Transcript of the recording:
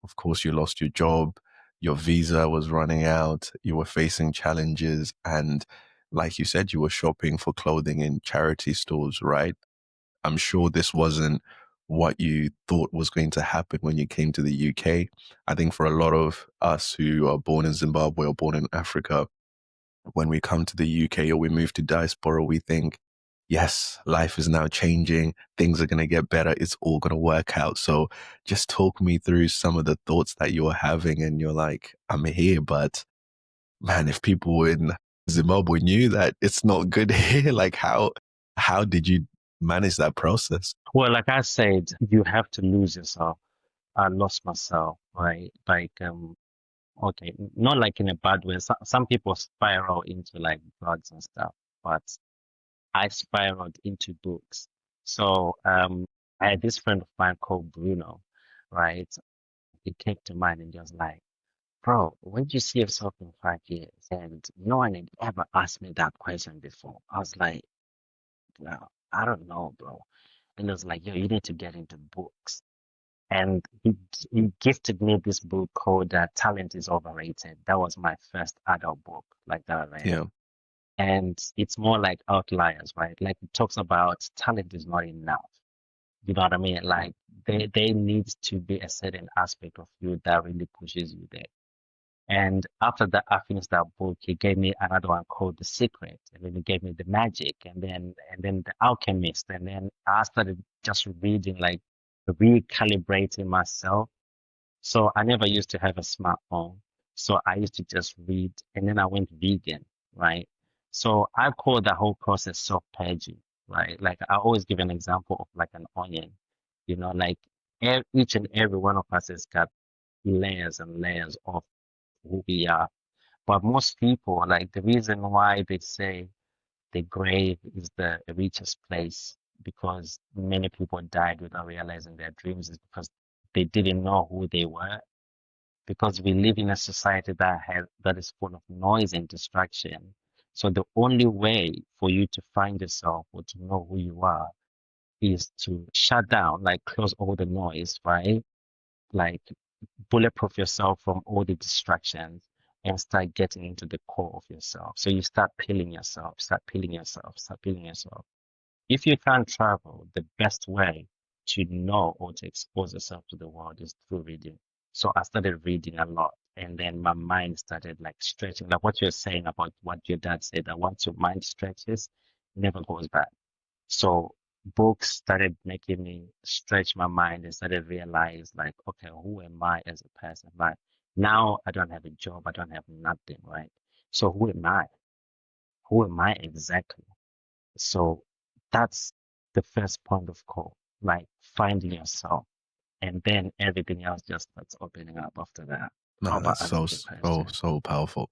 Of course, you lost your job, your visa was running out, you were facing challenges, and like you said, you were shopping for clothing in charity stores, right? I'm sure this wasn't what you thought was going to happen when you came to the UK. I think for a lot of us who are born in Zimbabwe or born in Africa, when we come to the UK or we move to diaspora, we think, yes, life is now changing. Things are going to get better. It's all going to work out. So just talk me through some of the thoughts that you're having. And you're like, I'm here, but man, if people in Zimbabwe knew that it's not good here, like how did you manage that process? Well, like I said, you have to lose yourself. I lost myself, right? Okay, not like in a bad way. Some people spiral into like drugs and stuff, but I spiraled into books. So, I had this friend of mine called Bruno, right? He came to mind and just like, bro, where do you see yourself in 5 years? And no one had ever asked me that question before. I was like, well, I don't know, bro. And it was like, yo, you need to get into books. And he gifted me this book called Talent is Overrated. That was my first adult book like that I read. Yeah. And it's more like outliers, right? Like it talks about talent is not enough. You know what I mean? Like they need to be a certain aspect of you that really pushes you there. And after that, I finished that book. He gave me another one called The Secret, and then he gave me The Magic, and then The Alchemist, and then I started just reading, like recalibrating myself. So I never used to have a smartphone, so I used to just read, and then I went vegan, right? So I call the whole process self-purging, right? Like I always give an example of like an onion, like each and every one of us has got layers and layers of who we are. But most people, like the reason why they say the grave is the richest place because many people died without realizing their dreams is because they didn't know who they were. Because we live in a society that is full of noise and distraction. So the only way for you to find yourself or to know who you are is to shut down, like close all the noise, right? Like bulletproof yourself from all the distractions and start getting into the core of yourself. So you start peeling yourself, start peeling yourself, start peeling yourself. If you can't travel, the best way to know or to expose yourself to the world is through reading. So I started reading a lot, and then my mind started like stretching. Like what you're saying about what your dad said, that once your mind stretches, it never goes back. So books started making me stretch my mind and started realize like, okay, who am I as a person? Like now I don't have a job, I don't have nothing, right? So who am I? Who am I exactly? So that's the first point of call, like finding yourself, and then everything else just starts opening up after that. How Man, about that's answer so, the so, question? so powerful.